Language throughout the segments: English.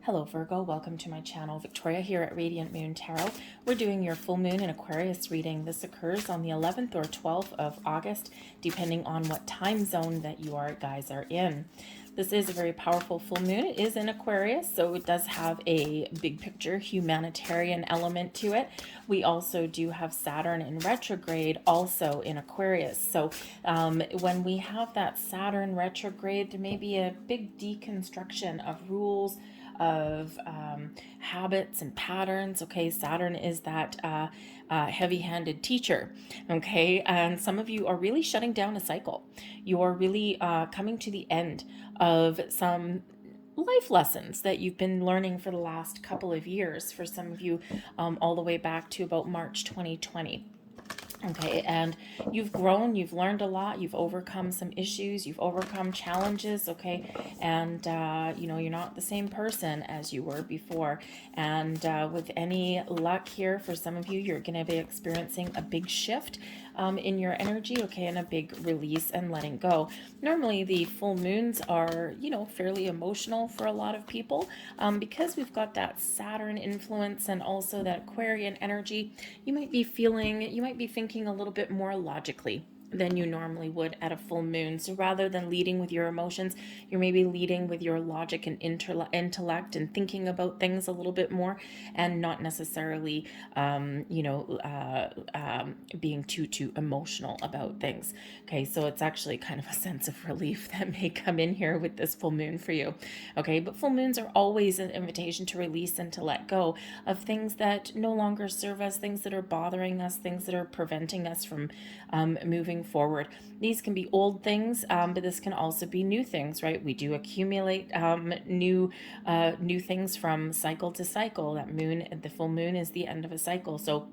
Hello Virgo, welcome to my channel. Victoria here at Radiant Moon Tarot. We're doing your full moon in Aquarius reading. This occurs on the 11th or 12th of August, depending on what time zone that you guys are in. This is a very powerful full moon. It is in Aquarius, so it does have a big picture humanitarian element to it. We also do have Saturn in retrograde also in Aquarius. So when we have that Saturn retrograde, there may be a big deconstruction of rules, of habits and patterns. Okay, Saturn is that heavy-handed teacher. Okay, and some of you are really shutting down a cycle. You are really coming to the end of some life lessons that you've been learning for the last couple of years. For some of you, all the way back to about March 2020. Okay, and you've grown, you've learned a lot, you've overcome some issues, you've overcome challenges, okay, and you know, you're not the same person as you were before. And with any luck here, for some of you, you're going to be experiencing a big shift in your energy, okay, and a big release and letting go. Normally the full moons are, you know, fairly emotional for a lot of people, because we've got that Saturn influence and also that Aquarian energy. You might be thinking a little bit more logically than you normally would at a full moon. So rather than leading with your emotions, you're maybe leading with your logic and intellect and thinking about things a little bit more, and not necessarily being too emotional about things. Okay, so it's actually kind of a sense of relief that may come in here with this full moon for you. Okay, but full moons are always an invitation to release and to let go of things that no longer serve us, things that are bothering us, things that are preventing us from moving forward. These can be old things, but this can also be new things, right? We do accumulate new things from cycle to cycle. The full moon is the end of a cycle. So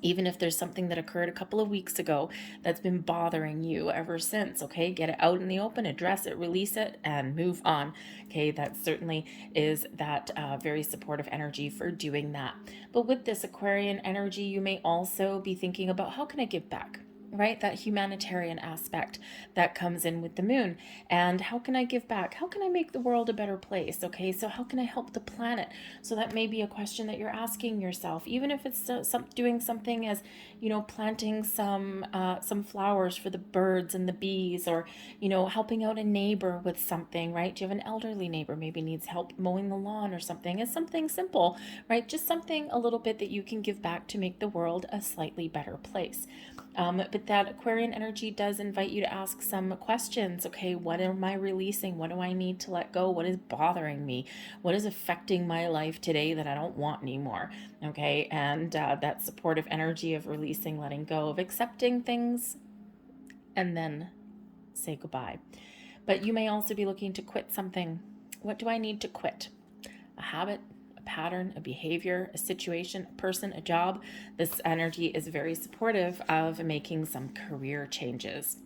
even if there's something that occurred a couple of weeks ago that's been bothering you ever since, okay, get it out in the open, address it, release it, and move on. Okay, that certainly is that very supportive energy for doing that. But with this Aquarian energy, you may also be thinking about, how can I give back? Right? That humanitarian aspect that comes in with the moon. And how can I give back? How can I make the world a better place? Okay, so how can I help the planet? So that may be a question that you're asking yourself, even if it's doing something as, you know, planting some flowers for the birds and the bees, or, you know, helping out a neighbor with something, right? Do you have an elderly neighbor, maybe needs help mowing the lawn or something? It's something simple, right? Just something a little bit that you can give back to make the world a slightly better place. But that Aquarian energy does invite you to ask some questions. Okay, what am I releasing? What do I need to let go? What is bothering me? What is affecting my life today that I don't want anymore? Okay, and that supportive energy of releasing, letting go, of accepting things, and then say goodbye. But you may also be looking to quit something. What do I need to quit? A habit, pattern, a behavior, a situation, a person, a job. This energy is very supportive of making some career changes.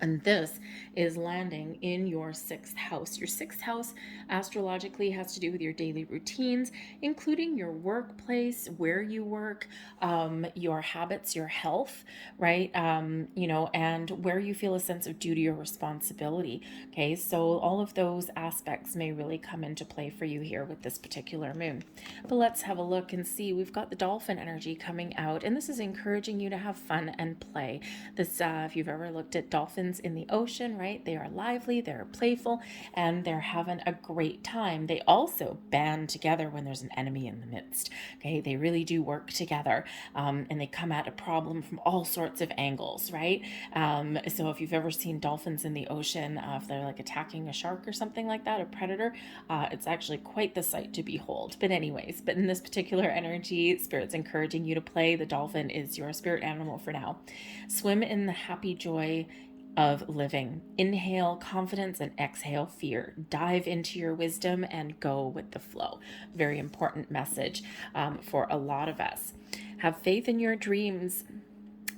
And this is landing in your sixth house. Your sixth house astrologically has to do with your daily routines, including your workplace, where you work, your habits, your health, right? You know, and where you feel a sense of duty or responsibility. Okay, so all of those aspects may really come into play for you here with this particular moon. But let's have a look and see. We've got the dolphin energy coming out, and this is encouraging you to have fun and play. This, if you've ever looked at dolphins in the ocean, right? They are lively, they're playful, and they're having a great time. They also band together when there's an enemy in the midst. Okay, they really do work together, and they come at a problem from all sorts of angles, right? So if you've ever seen dolphins in the ocean, if they're like attacking a shark or something like that, a predator, it's actually quite the sight to behold. But anyways, but in this particular energy, Spirit's encouraging you to play. The dolphin is your spirit animal for now. Swim in the happy joy of living. Inhale confidence and exhale fear. Dive into your wisdom and go with the flow. Very important message for a lot of us. Have faith in your dreams.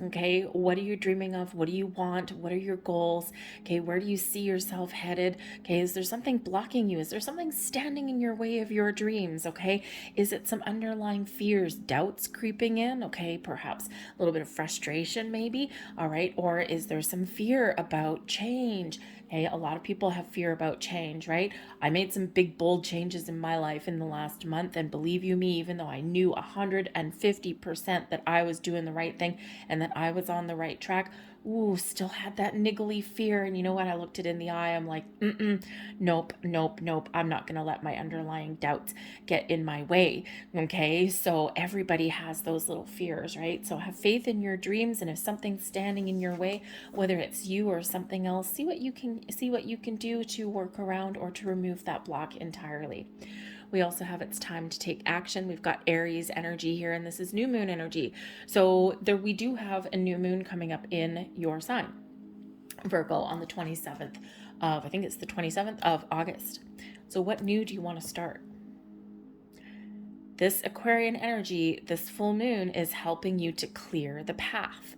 Okay, what are you dreaming of? What do you want? What are your goals? Okay, where do you see yourself headed? Okay, is there something blocking you? Is there something standing in your way of your dreams? Okay, is it some underlying fears, doubts creeping in? Okay, perhaps a little bit of frustration, maybe. All right, or is there some fear about change? Okay, a lot of people have fear about change, right? I made some big, bold changes in my life in the last month, and believe you me, even though I knew 150% that I was doing the right thing and that I was on the right track, still had that niggly fear. And you know what? I looked it in the eye. I'm like, nope, nope, nope. I'm not going to let my underlying doubts get in my way. Okay. So everybody has those little fears, right? So have faith in your dreams. And if something's standing in your way, whether it's you or something else, see what you can do to work around or to remove that block entirely. We also have it's time to take action. We've got Aries energy here, and this is new moon energy. So there we do have a new moon coming up in your sign, Virgo, on the 27th of, I think it's the 27th of August. So what new do you want to start? This Aquarian energy, this full moon, is helping you to clear the path.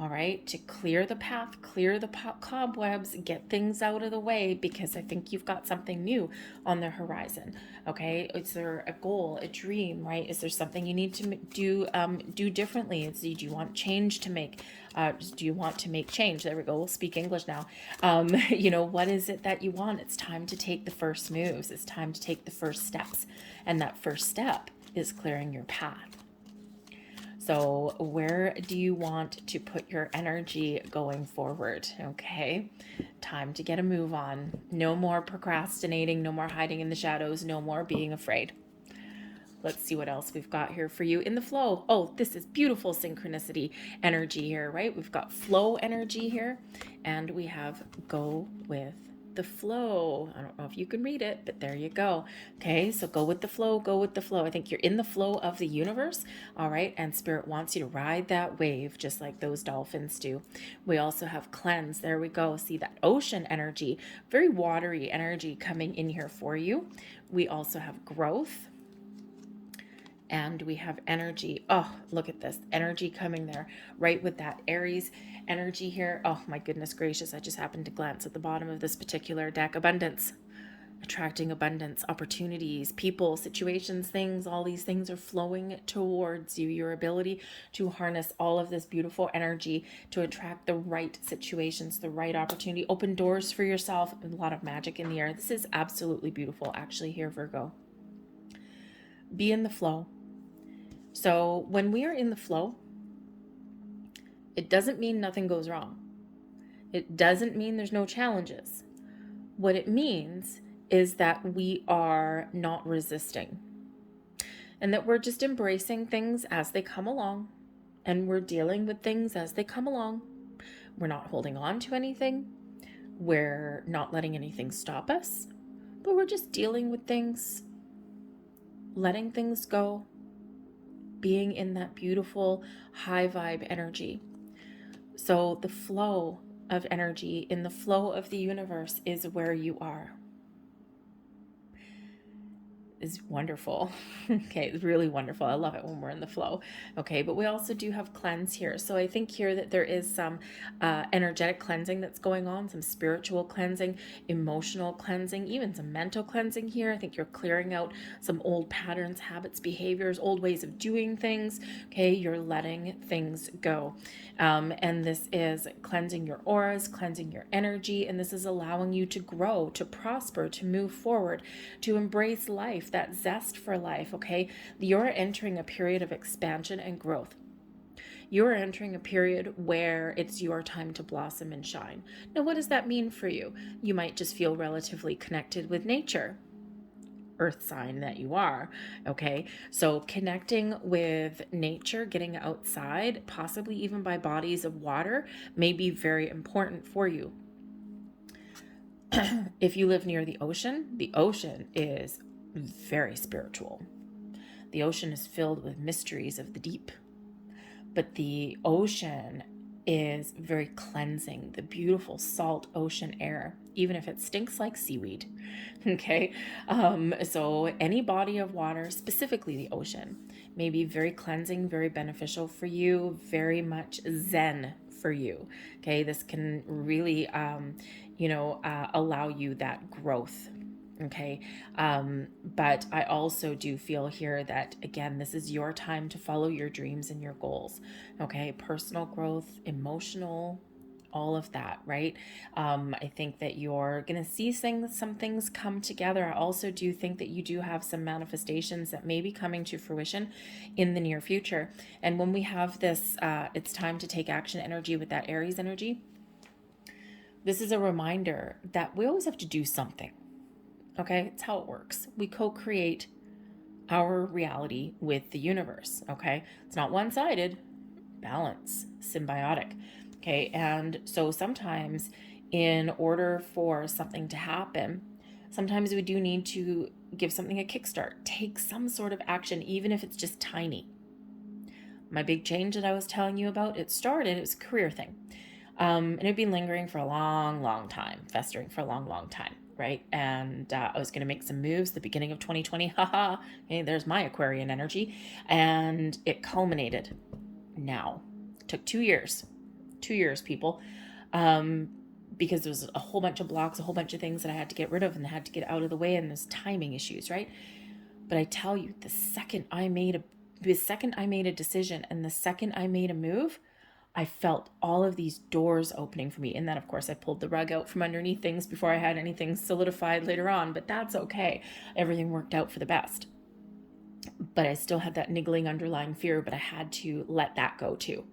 All right, to clear the path, clear the cobwebs, get things out of the way, because I think you've got something new on the horizon. Okay, is there a goal, a dream, right? Is there something you need to do differently? Do you want change to make? Do you want to make change? There we go. We'll speak English now. What is it that you want? It's time to take the first moves. It's time to take the first steps, and that first step is clearing your path. So where do you want to put your energy going forward? Okay, time to get a move on. No more procrastinating, no more hiding in the shadows, no more being afraid. Let's see what else we've got here for you in the flow. Oh, this is beautiful synchronicity energy here, right? We've got flow energy here, and we have go with the flow. I don't know if you can read it, but there you go. Okay, so go with the flow, go with the flow. I think you're in the flow of the universe, all right? And Spirit wants you to ride that wave just like those dolphins do. We also have cleanse. There we go. See that ocean energy, very watery energy coming in here for you. We also have growth. And we have energy. Oh, look at this energy coming there, right with that Aries energy here. Oh my goodness gracious. I just happened to glance at the bottom of this particular deck. Abundance, attracting abundance, opportunities, people, situations, things, all these things are flowing towards you. Your ability to harness all of this beautiful energy to attract the right situations, the right opportunity, open doors for yourself, a lot of magic in the air. This is absolutely beautiful actually here, Virgo. Be in the flow. So when we are in the flow, it doesn't mean nothing goes wrong. It doesn't mean there's no challenges. What it means is that we are not resisting, and that we're just embracing things as they come along, and we're dealing with things as they come along. We're not holding on to anything. We're not letting anything stop us, but we're just dealing with things, letting things go, being in that beautiful high vibe energy. So the flow of energy in the flow of the universe is where you are. Is wonderful. Okay, it's really wonderful. I love it when we're in the flow. Okay, but we also do have cleanse here. So I think here that there is some energetic cleansing that's going on, some spiritual cleansing, emotional cleansing, even some mental cleansing here. I think you're clearing out some old patterns, habits, behaviors, old ways of doing things. Okay, you're letting things go. And this is cleansing your auras, cleansing your energy, and this is allowing you to grow, to prosper, to move forward, to embrace life, that zest for life, okay? You're entering a period of expansion and growth. You're entering a period where it's your time to blossom and shine. Now, what does that mean for you? You might just feel relatively connected with nature. Earth sign that you are, okay? So connecting with nature, getting outside, possibly even by bodies of water, may be very important for you. If you live near the ocean is very spiritual. The ocean is filled with mysteries of the deep. But the ocean is very cleansing, the beautiful salt ocean air, even if it stinks like seaweed. Okay. So any body of water, specifically the ocean, may be very cleansing, very beneficial for you, very much zen for you. Okay. This can really, allow you that growth. Okay. But I also do feel here that, again, this is your time to follow your dreams and your goals. Okay. Personal growth, emotional, all of that, right? I think that you're going to see some things come together. I also do think that you do have some manifestations that may be coming to fruition in the near future. And when we have this, it's time to take action energy with that Aries energy. This is a reminder that we always have to do something. Okay, it's how it works. We co-create our reality with the universe. Okay, it's not one-sided, balance, symbiotic. Okay, and so sometimes in order for something to happen, sometimes we do need to give something a kickstart, take some sort of action, even if it's just tiny. My big change that I was telling you about, it was a career thing. And it had been lingering for a long, long time, festering for a long, long time. Right. And I was going to make some moves the beginning of 2020. Haha. Hey, there's my Aquarian energy. And it culminated now. It took 2 years. 2 years, people. Because there was a whole bunch of blocks, a whole bunch of things that I had to get rid of and I had to get out of the way, and there's timing issues, right? But I tell you, the second I made a decision and the second I made a move, I felt all of these doors opening for me. And then, of course, I pulled the rug out from underneath things before I had anything solidified later on, but that's okay. Everything worked out for the best. But I still had that niggling underlying fear, but I had to let that go too.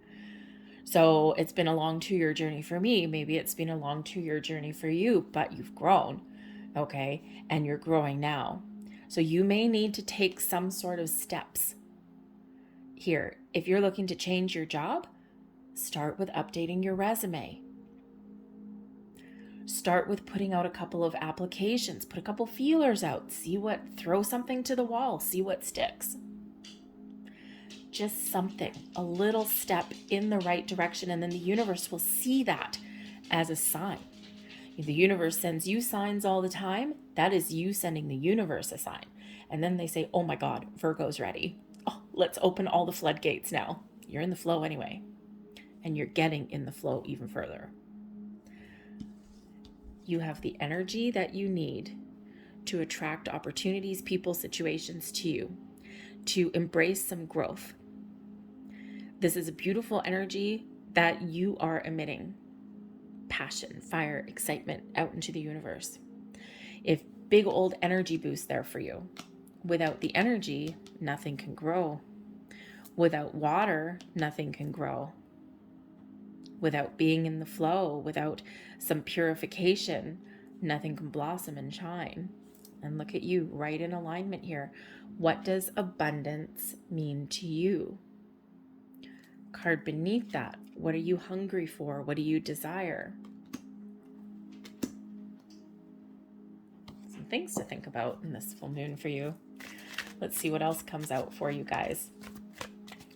So it's been a long 2-year journey for me. Maybe it's been a long 2-year journey for you, but you've grown, okay? And you're growing now. So you may need to take some sort of steps here. If you're looking to change your job, start with updating your resume. Start with putting out a couple of applications, put a couple feelers out, throw something to the wall, see what sticks. Just something, a little step in the right direction, and then the universe will see that as a sign. If the universe sends you signs all the time, that is you sending the universe a sign. And then they say, oh my God, Virgo's ready. Oh, let's open all the floodgates now. You're in the flow anyway. And you're getting in the flow even further. You have the energy that you need to attract opportunities, people, situations to you, to embrace some growth. This is a beautiful energy that you are emitting. Passion, fire, excitement out into the universe. If big old energy boost there for you. Without the energy, nothing can grow. Without water, nothing can grow. Without being in the flow, without some purification, nothing can blossom and shine. And look at you, right in alignment here. What does abundance mean to you? Card beneath that, what are you hungry for? What do you desire? Some things to think about in this full moon for you. Let's see what else comes out for you guys.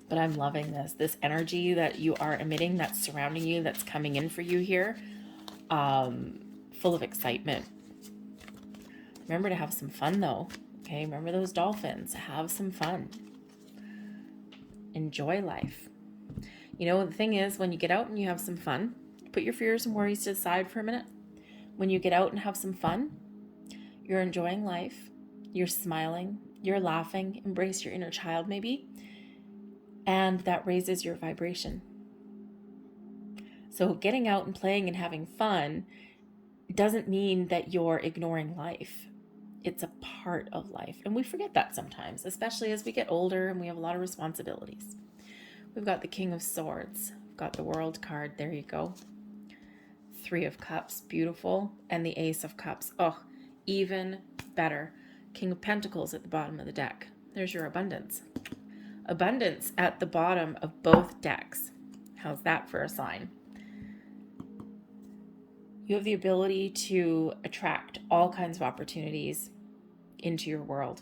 But I'm loving this energy that you are emitting, that's surrounding you, that's coming in for you here, full of excitement. Remember to have some fun though, okay? Remember those dolphins, have some fun. Enjoy life. You know, the thing is, when you get out and you have some fun, put your fears and worries to the side for a minute. When you get out and have some fun, you're enjoying life, you're smiling, you're laughing, embrace your inner child maybe, and that raises your vibration. So getting out and playing and having fun doesn't mean that you're ignoring life. It's a part of life. And we forget that sometimes, especially as we get older and we have a lot of responsibilities. We've got the King of Swords. We've got the World card. There you go. 3 of Cups. Beautiful. And the Ace of Cups. Oh, even better. King of Pentacles at the bottom of the deck. There's your abundance. Abundance at the bottom of both decks. How's that for a sign? You have the ability to attract all kinds of opportunities into your world.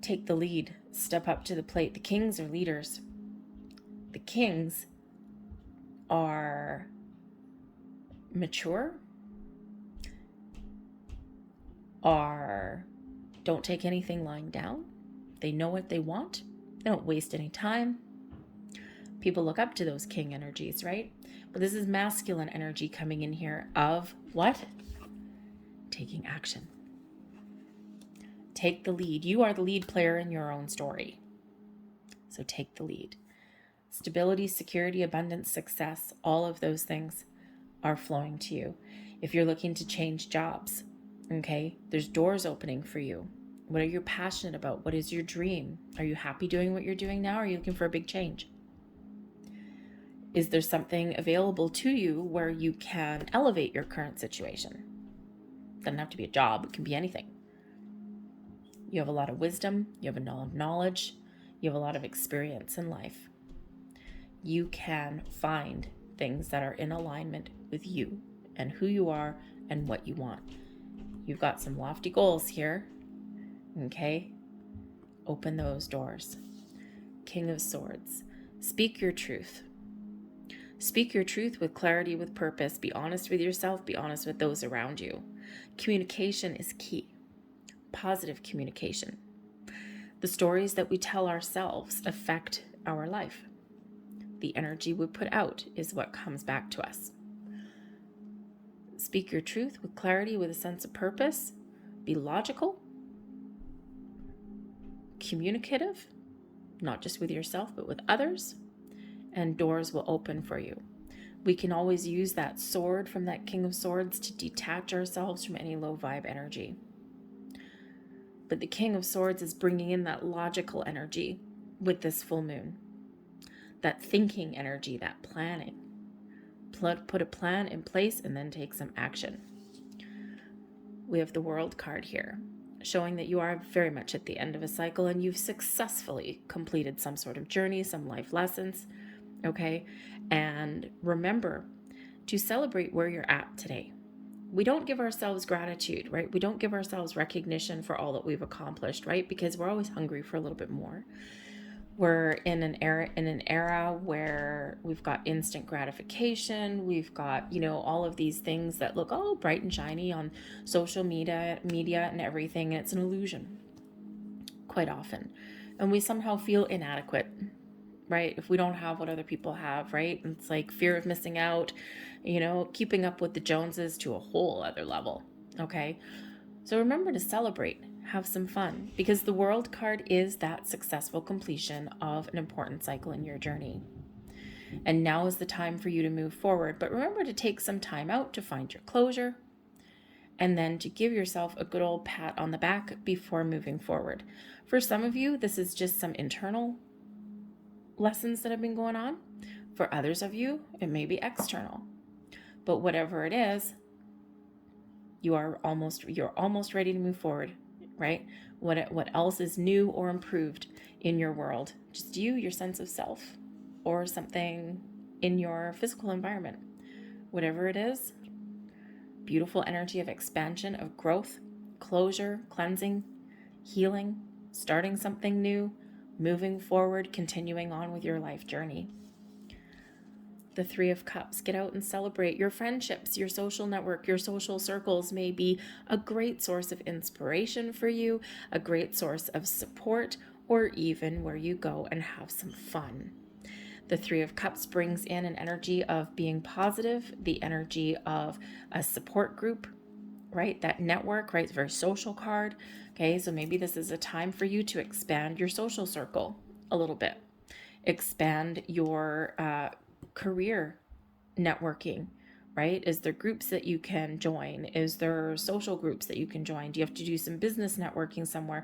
Take the lead. Step up to the plate. The kings are leaders. The kings are mature, don't take anything lying down. They know what they want. They don't waste any time. People look up to those king energies, right? But this is masculine energy coming in here of what? Taking action. Take the lead. You are the lead player in your own story. So take the lead. Stability, security, abundance, success, all of those things are flowing to you. If you're looking to change jobs, okay, there's doors opening for you. What are you passionate about? What is your dream? Are you happy doing what you're doing now? Or are you looking for a big change? Is there something available to you where you can elevate your current situation? It doesn't have to be a job. It can be anything. You have a lot of wisdom. You have a lot of knowledge. You have a lot of experience in life. You can find things that are in alignment with you and who you are and what you want. You've got some lofty goals here. Okay? Open those doors. King of Swords. Speak your truth. Speak your truth with clarity, with purpose. Be honest with yourself. Be honest with those around you. Communication is key. Positive communication. The stories that we tell ourselves affect our life. The energy we put out is what comes back to us. Speak your truth with clarity, with a sense of purpose. Be logical. Communicative, not just with yourself, but with others. And doors will open for you. We can always use that sword from that King of Swords to detach ourselves from any low vibe energy. But the King of Swords is bringing in that logical energy with this full moon. That thinking energy, that planning. Put a plan in place and then take some action. We have the World card here, showing that you are very much at the end of a cycle and you've successfully completed some sort of journey, some life lessons. Okay? And remember to celebrate where you're at today. We don't give ourselves gratitude, right? We don't give ourselves recognition for all that we've accomplished, right? Because we're always hungry for a little bit more. We're in an era where we've got instant gratification. We've got, all of these things that look all bright and shiny on social media and everything. And it's an illusion quite often. And we somehow feel inadequate, right? If we don't have what other people have, right? And it's like fear of missing out, keeping up with the Joneses to a whole other level. Okay. So remember to celebrate, have some fun, because the World card is that successful completion of an important cycle in your journey. And now is the time for you to move forward. But remember to take some time out to find your closure and then to give yourself a good old pat on the back before moving forward. For some of you, this is just some internal lessons that have been going on. For others of you, it may be external. But whatever it is, you're almost ready to move forward, right? What else is new or improved in your world? Just you, your sense of self, or something in your physical environment. Whatever it is, beautiful energy of expansion, of growth, closure, cleansing, healing, starting something new, moving forward, continuing on with your life journey. The Three of Cups. Get out and celebrate. Your friendships, your social network, your social circles may be a great source of inspiration for you, a great source of support, or even where you go and have some fun. The Three of Cups brings in an energy of being positive, the energy of a support group, right? That network, right? It's a very social card. Okay, so maybe this is a time for you to expand your social circle a little bit. Expand your career networking, right? Is there groups that you can join? Is there social groups that you can join? Do you have to do some business networking somewhere?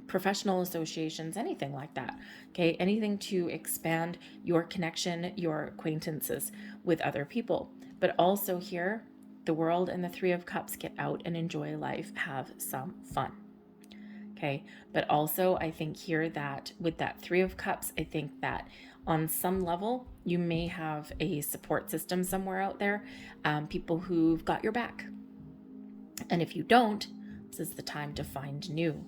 Professional associations, anything like that. Okay, anything to expand your connection, your acquaintances with other people. But also here, the World and the Three of Cups, get out and enjoy life, have some fun. Okay, but also I think here that with that Three of Cups, I think that on some level, you may have a support system somewhere out there, people who've got your back. And if you don't, this is the time to find new.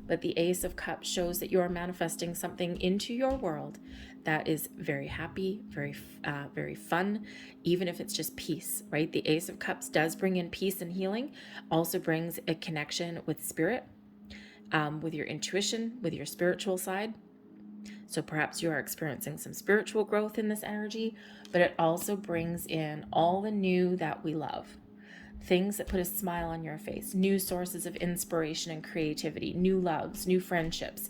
but the Ace of Cups shows that you are manifesting something into your world that is very happy, very fun, even if it's just peace, right? The Ace of Cups does bring in peace and healing, also brings a connection with spirit, with your intuition, with your spiritual side. So perhaps you are experiencing some spiritual growth in this energy, but it also brings in all the new that we love. Things that put a smile on your face, new sources of inspiration and creativity, new loves, new friendships,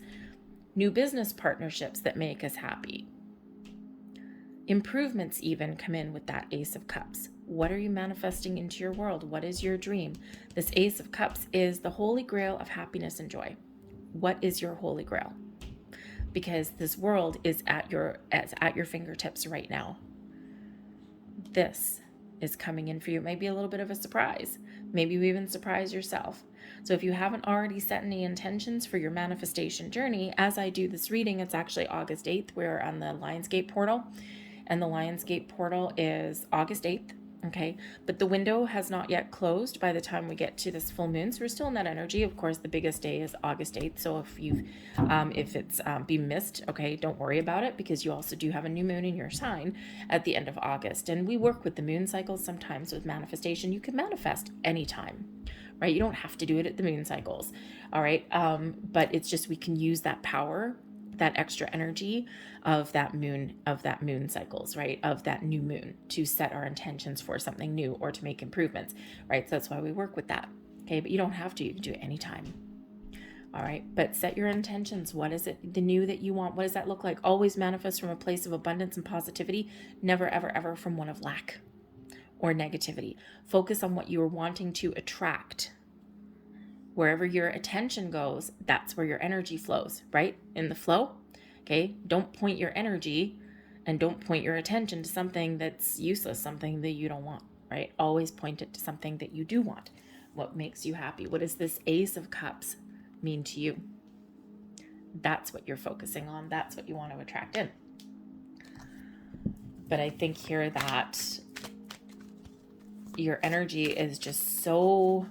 new business partnerships that make us happy. Improvements even come in with that Ace of Cups. What are you manifesting into your world? What is your dream? This Ace of Cups is the holy grail of happiness and joy. What is your holy grail? Because this world is at your fingertips right now. This is coming in for you. It may be a little bit of a surprise. Maybe you even surprise yourself. So if you haven't already set any intentions for your manifestation journey, as I do this reading, it's actually August 8th. We're on the Lionsgate portal, and the Lionsgate portal is August 8th. Okay, but the window has not yet closed by the time we get to this full moon, so we're still in that energy. Of course, the biggest day is August 8th, so if it's been missed, okay, don't worry about it, because you also do have a new moon in your sign at the end of August. And we work with the moon cycles sometimes with manifestation. You can manifest anytime, right? You don't have to do it at the moon cycles, all right? But it's just, we can use that power, that extra energy of that moon cycles, right? Of that new moon to set our intentions for something new or to make improvements, right? So that's why we work with that. Okay. But you don't have to, you can do it anytime. All right. But set your intentions. What is it, the new that you want? What does that look like? Always manifest from a place of abundance and positivity. Never, ever, ever from one of lack or negativity. Focus on what you are wanting to attract. Wherever your attention goes, that's where your energy flows, right? In the flow. Okay. Don't point your energy and don't point your attention to something that's useless, something that you don't want, right? Always point it to something that you do want. What makes you happy? What does this Ace of Cups mean to you? That's what you're focusing on. That's what you want to attract in. But I think here that your energy is just so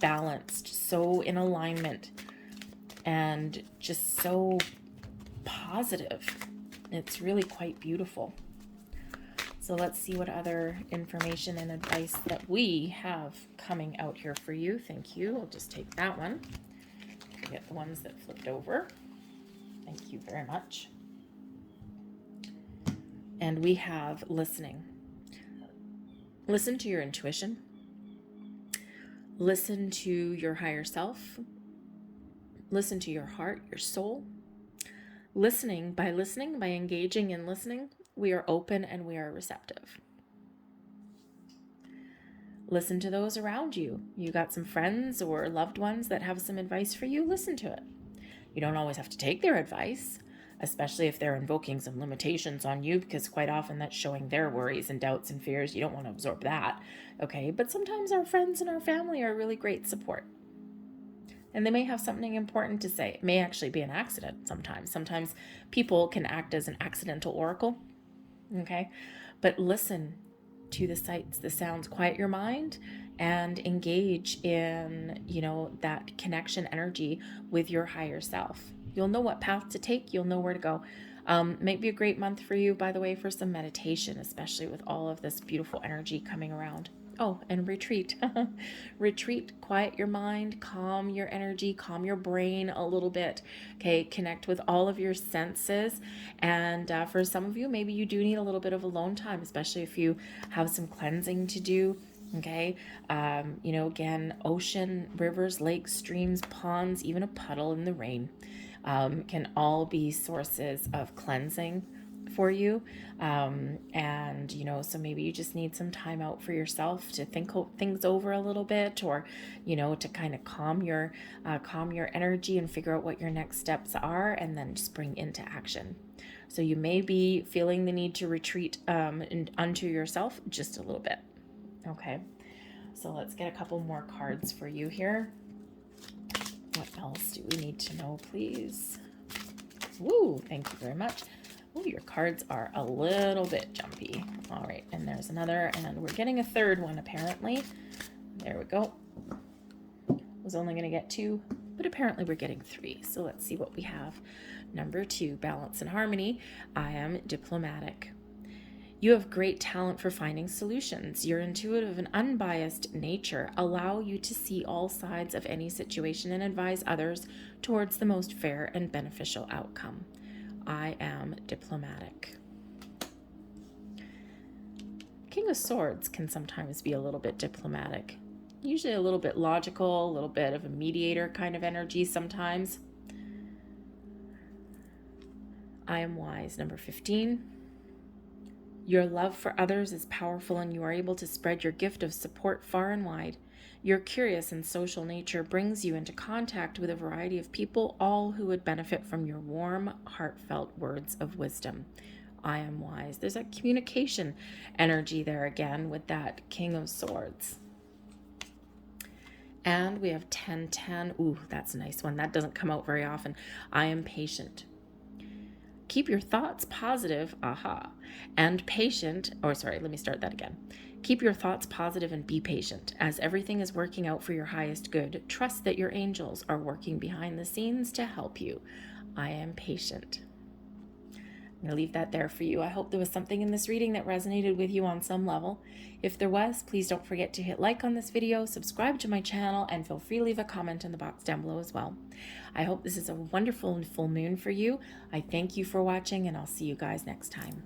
balanced, so in alignment, and just so positive. It's really quite beautiful. So let's see what other information and advice that we have coming out here for you. Thank you. I'll just take that one. Forget the ones that flipped over. Thank you very much. And we have listening. Listen to your intuition. Listen to your higher self. Listen to your heart, your soul. By engaging in listening, we are open and we are receptive. Listen to those around you. You got some friends or loved ones that have some advice for you, listen to it. You don't always have to take their advice, especially if they're invoking some limitations on you, because quite often that's showing their worries and doubts and fears. You don't want to absorb that, okay? But sometimes our friends and our family are really great support. And they may have something important to say. It may actually be an accident sometimes. Sometimes people can act as an accidental oracle, okay? But listen to the sights, the sounds, quiet your mind and engage in, that connection energy with your higher self. You'll know what path to take. You'll know where to go. Might be a great month for you, by the way, for some meditation, especially with all of this beautiful energy coming around. Oh, and retreat. Retreat, quiet your mind, calm your energy, calm your brain a little bit. Okay, connect with all of your senses. And for some of you, maybe you do need a little bit of alone time, especially if you have some cleansing to do. Okay, again, ocean, rivers, lakes, streams, ponds, even a puddle in the rain can all be sources of cleansing for you. So maybe you just need some time out for yourself to think things over a little bit, or, to kind of calm your energy and figure out what your next steps are, and then spring into action. So you may be feeling the need to retreat unto yourself just a little bit. Okay. So let's get a couple more cards for you here. What else do we need to know, please? Woo, thank you very much. Oh, your cards are a little bit jumpy. All right, and there's another, and we're getting a third one apparently. There we go. Was only going to get two. but apparently we're getting 3. So let's see what we have. Number 2, balance and harmony. I am diplomatic. You have great talent for finding solutions. Your intuitive and unbiased nature allow you to see all sides of any situation and advise others towards the most fair and beneficial outcome. I am diplomatic. King of Swords can sometimes be a little bit diplomatic. Usually a little bit logical, a little bit of a mediator kind of energy sometimes. I am wise. Number 15. Your love for others is powerful and you are able to spread your gift of support far and wide. Your curious and social nature brings you into contact with a variety of people, all who would benefit from your warm, heartfelt words of wisdom. I am wise. There's that communication energy there again with that King of Swords. And we have 10-10. Ooh, that's a nice one. That doesn't come out very often. I am patient. Keep your thoughts positive, and patient, let me start that again. Keep your thoughts positive and be patient. As everything is working out for your highest good, trust that your angels are working behind the scenes to help you. I am patient. I'm going to leave that there for you. I hope there was something in this reading that resonated with you on some level. If there was, please don't forget to hit like on this video, subscribe to my channel, and feel free to leave a comment in the box down below as well. I hope this is a wonderful and full moon for you. I thank you for watching, and I'll see you guys next time.